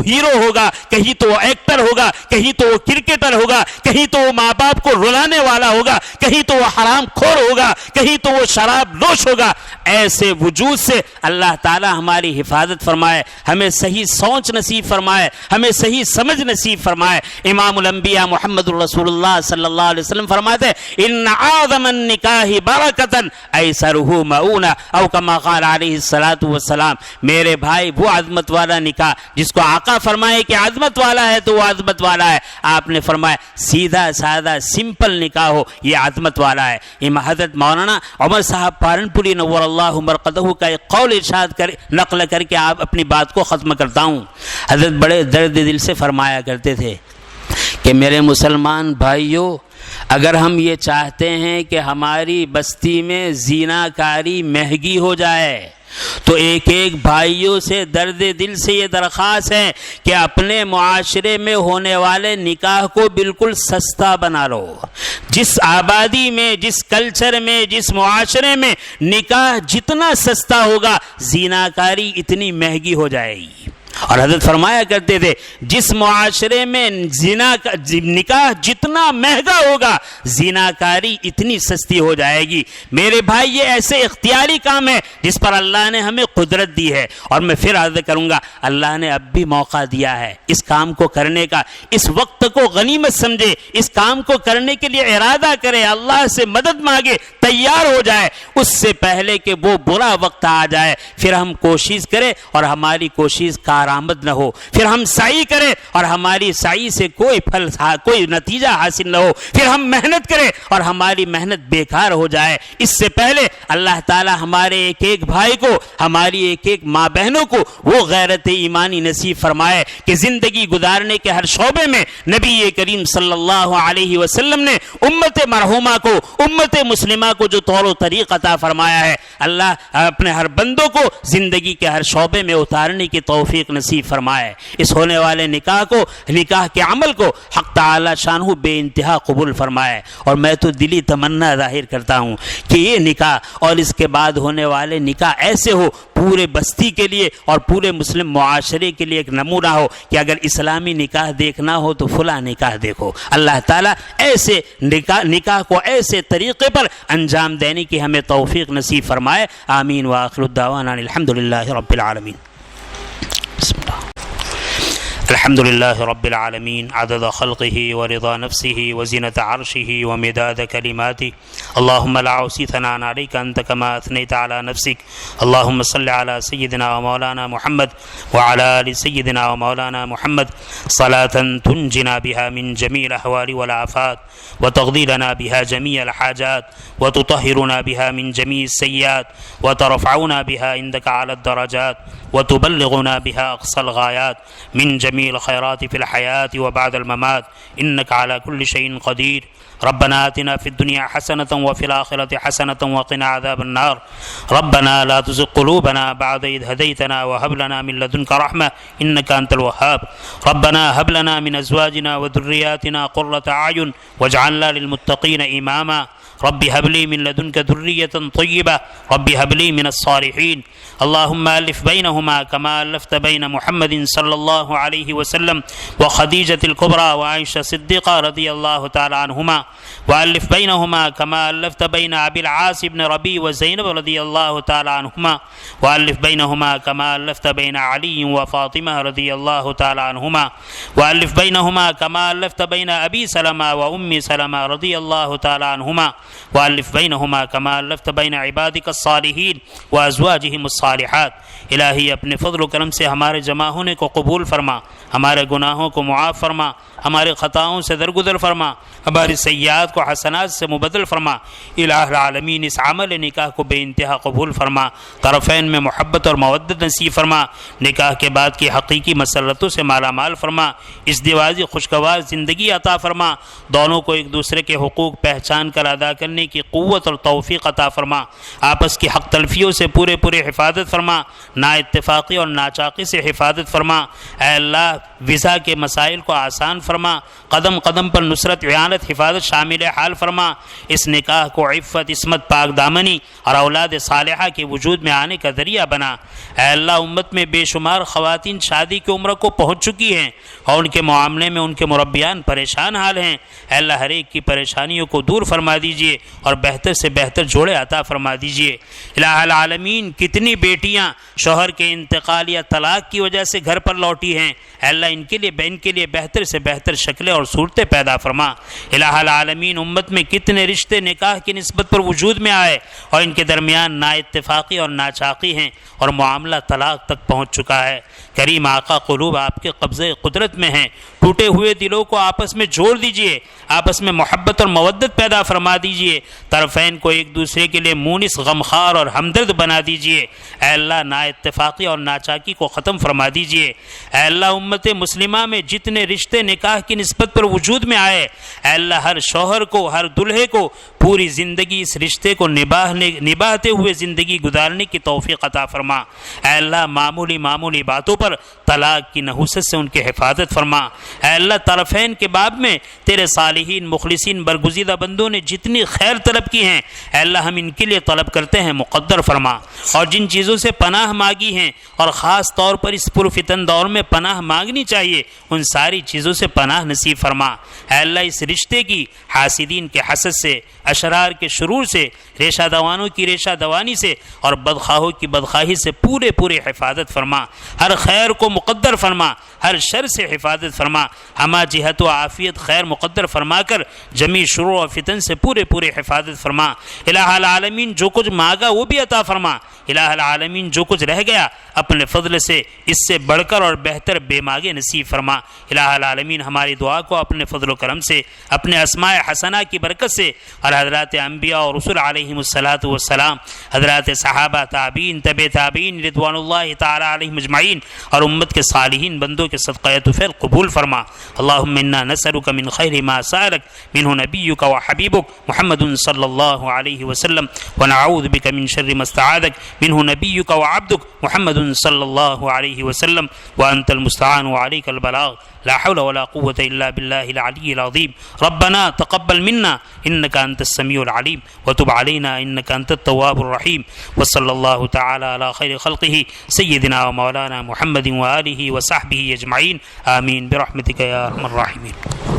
ہیرو ہوگا، کہیں تو وہ ایکٹر ہوگا، کہیں تو وہ کرکٹر ہوگا، کہیں تو وہ ماں باپ کو رلانے والا ہوگا، کہیں تو وہ حرام خور ہوگا، کہیں تو وہ شراب نوش ہوگا۔ ایسے وجود سے اللہ تعالی ہماری حفاظت فرمائے، ہمیں صحیح سوچ نصیب فرمائے، ہمیں صحیح سمجھ نصیب فرمائے۔ امام الانبیاء محمد الرسول اللہ صلی اللہ علیہ وسلم فرماتے ہیں ان اعظم النکاح برکتا ایسرہ مؤونہ، او کما قال علیہ الصلوۃ والسلام۔ میرے بھائی وہ عظمت والا نکاح جس کو آقا فرمائے کہ عظمت والا ہے تو وہ عظمت والا ہے، آپ نے فرمایا سیدھا سادہ سمپل نکاح ہو یہ عظمت والا ہے۔ حضرت مولانا عمر صاحب پالنپوری نور اللہ مرقدہ کا ایک قول ارشاد نقل کر کے آپ اپنی بات کو ختم کرتا ہوں۔ حضرت بڑے درد دل سے فرمایا کرتے تھے کہ میرے مسلمان بھائیوں، اگر ہم یہ چاہتے ہیں کہ ہماری بستی میں زنا کاری مہنگی ہو جائے تو ایک ایک بھائیوں سے درد دل سے یہ درخواست ہے کہ اپنے معاشرے میں ہونے والے نکاح کو بالکل سستا بنا لو۔ جس آبادی میں، جس کلچر میں، جس معاشرے میں نکاح جتنا سستا ہوگا زیناکاری اتنی مہنگی ہو جائے گی۔ اور حضرت فرمایا کرتے تھے جس معاشرے میں نکاح جتنا مہنگا ہوگا زیناکاری اتنی سستی ہو جائے گی۔ میرے بھائی یہ ایسے اختیاری کام ہے جس پر اللہ نے ہمیں قدرت دی ہے، اور میں پھر عرض کروں گا اللہ نے اب بھی موقع دیا ہے اس کام کو کرنے کا۔ اس وقت کو غنیمت سمجھے، اس کام کو کرنے کے لیے ارادہ کرے، اللہ سے مدد مانگے، تیار ہو جائے اس سے پہلے کہ وہ برا وقت آ جائے۔ پھر ہم کوشش کریں اور ہماری کوشش کارآمد نہ ہو، پھر ہم سعی کریں اور ہماری سعی سے کوئی پھل، کوئی نتیجہ حاصل نہ ہو، پھر ہم محنت کریں اور ہماری محنت بیکار ہو جائے۔ اس سے پہلے اللہ تعالی ہمارے ایک ایک بھائی کو، ہماری ایک ایک ماں بہنوں کو وہ غیرت ایمانی نصیب فرمائے کہ زندگی گزارنے کے ہر شعبے میں نبی کریم صلی اللہ علیہ وسلم نے امت مرحومہ کو، امت مسلمہ کو جو طور و طریق عطا فرمایا ہے، اللہ اپنے ہر بندوں کو زندگی کے ہر شعبے میں اتارنے کی توفیق نصیب فرمائے۔ اس ہونے والے نکاح کو، نکاح کے عمل کو حق تعالی شانہ بے انتہا قبول فرمائے۔ اور میں تو دلی تمنا ظاہر کرتا ہوں کہ یہ نکاح اور اس کے بعد ہونے والے نکاح ایسے ہو پورے بستی کے لیے اور پورے مسلم معاشرے کے لیے ایک نمونہ ہو کہ اگر اسلامی نکاح دیکھنا ہو تو فلاں نکاح دیکھو۔ اللہ تعالیٰ ایسے نکاح کو ایسے طریقے پر انجام دینے کی ہمیں توفیق نصیب فرمائے۔ آمین وآخر الدعوانا الحمدللہ رب العالمین۔ بسم اللہ۔ الحمد لله رب العالمين عدد خلقه ورضا نفسه وزنة عرشه ومداد كلماته اللهم لا أحصي ثناء عليك أنت كما أثنيت على نفسك اللهم صل على سيدنا ومولانا محمد وعلى آل سيدنا ومولانا محمد صلاة تنجنا بها من جميع الأهوال والآفات وتقضي لنا بها جميع الحاجات وتطهرنا بها من جميع السيئات وترفعنا بها عندك على الدرجات وتبلغنا بها أقصى الغايات من جميع الخيرات في الحياة وبعد الممات إنك على كل شيء قدير ربنا آتنا في الدنيا حسنة وفي الآخرة حسنة وقنا عذاب النار ربنا لا تزغ قلوبنا بعد إذ هديتنا وهب لنا من لدنك رحمة إنك أنت الوهاب ربنا هب لنا من أزواجنا وذرياتنا قرة أعين واجعلنا للمتقين إماما رب هب لي من لدنك ذرية طيبة رب هب لي من الصالحين اللهم ألف بينهما كما ألفت بين محمد صلى الله عليه وسلم وخديجة الكبرى وعائشة الصديقة رضي الله تعالى عنهما وألف بينهما كما ألفت بين أبي العاص بن ربيع وزينب رضي الله تعالى عنهما وألف بينهما كما ألفت بين علي وفاطمة رضي الله تعالى عنهما وألف بينهما كما ألفت بين أبي سلمة وأم سلمة رضي الله تعالى عنهما وألف بينهما كما ألفت بين عبادك الصالحين وأزواجهم الصالحات الہی اپنے فضل و کرم سے ہمارے جمع ہونے کو قبول فرما، ہمارے گناہوں کو معاف فرما، ہمارے خطاؤں سے درگزر فرما، ہماری سیئات کو حسنات سے مبدل فرما۔ الہ العالمین اس عمل نکاح کو بے انتہا قبول فرما، طرفین میں محبت اور مودت نصیب فرما، نکاح کے بعد کی حقیقی مسرتوں سے مالا مال فرما، اس دیوازی خوشگوار زندگی عطا فرما، دونوں کو ایک دوسرے کے حقوق پہچان کر ادا کرنے کی قوت اور توفیق عطا فرما، آپس کی حق تلفیوں سے پورے حفاظت فرما، نا اتفاقی اور ناچاقی سے حفاظت فرما۔ اے اللہ ویزا کے مسائل کو آسان فرما، قدم قدم پر نصرت، اعانت، حفاظت شامل حال فرما، اس نکاح کو عفت، عصمت، پاک دامنی اور اولاد صالحہ کے وجود میں آنے کا ذریعہ بنا۔ اے اللہ، امت میں بے شمار خواتین شادی کی عمر کو پہنچ چکی ہیں اور ان کے معاملے میں ان کے مربیان پریشان حال ہیں۔ اے اللہ، ہر ایک کی پریشانیوں کو دور فرما دیجئے اور بہتر سے بہتر جوڑے عطا فرما دیجئے۔ الہ العالمین، کتنی بیٹیاں شوہر کے انتقال یا طلاق کی وجہ سے گھر پر لوٹی ہیں، اے اللہ ان کے لیے بہتر سے بہتر شکلیں اور صورتیں پیدا فرما۔ الہ العالمین، امت میں کتنے رشتے نکاح کی نسبت پر وجود میں آئے اور ان کے درمیان نا اتفاقی اور ناچاقی ہیں اور معاملہ طلاق تک پہنچ چکا ہے۔ کریم آقا، قلوب آپ کے قبضے قدرت میں ہیں، ٹوٹے ہوئے دلوں کو آپس میں جوڑ دیجئے، آپس میں محبت اور مودت پیدا فرما دیجئے، طرفین کو ایک دوسرے کے لیے مونس، غمخوار اور ہمدرد بنا دیجئے۔ اے اللہ، نا اتفاقی اور ناچاکی کو ختم فرما دیجئے۔ اے اللہ، امت مسلمہ میں جتنے رشتے نکاح کی نسبت پر وجود میں آئے، اے اللہ ہر شوہر کو، ہر دلہے کو پوری زندگی اس رشتے کو نباہتے ہوئے زندگی گزارنے کی توفیق عطا فرما۔ اے اللہ، معمولی باتوں پر طلاق کی نحوست سے ان کی حفاظت فرما۔ اے اللہ، طرفین کے باب میں تیرے صالحین، مخلصین، برگزیدہ بندوں نے جتنی خیر طلب کی ہیں، اے اللہ ہم ان کے لیے طلب کرتے ہیں، مقدر فرما۔ اور جن چیزوں سے پناہ مانگی ہیں اور خاص طور پر اس پرفتن دور میں پناہ مانگنی چاہیے، ان ساری چیزوں سے پناہ نصیب فرما۔ اے اللہ، اس رشتے کی حاسدین کے حسد سے، اشرار کے شرور سے، ریشہ دوانوں کی ریشہ دوانی سے اور بدخواہوں کی بدخواہی سے پورے حفاظت فرما۔ ہر خیر کو مقدر فرما، ہر شر سے حفاظت فرما، ہما جہت و عافیت خیر مقدر فرما کر جمی شرور و فتن سے پورے حفاظت فرما۔ الہ العالمین، جو کچھ مانگا وہ بھی عطا فرما۔ الہ العالمین، جو کچھ رہ گیا اپنے فضل سے اس سے بڑھ کر اور بہتر بے مانگے نصیب فرما۔ الہ العالمین، ہماری دعا کو اپنے فضل و کرم سے، اپنے اسماء حسنہ کی برکت سے اور حضرات انبیاء اور رسول علیہم الصلاۃ والسلام، حضرات صحابہ، تابعین، تبع تابعین رضوان اللہ تعالی علیہم اجمعین اور امت کے صالحین بندوں کے صدقہ طفیل قبول فرما۔ اللہم انا نسألک من خیر ما سألک منہ نبیک و حبیبک محمد صلی اللہ علیہ وسلم ونعوذ بک من شر ما استعاذک منہ نبیک و عبدک محمد صلی اللہ علیہ وسلم وانت المستعان وعلیک البلاغ لا حول ولا قوة الا بالله العلی العظیم۔ ربنا تقبل منا انك انت السمیع العلیم وتب علينا انك انت التواب الرحیم وصلی اللہ تعالی علی خیر خلقہ سیدنا و مولانا محمد وآلہ وصحبہ اجمعین آمین برحمتک یا ارحم الراحمین۔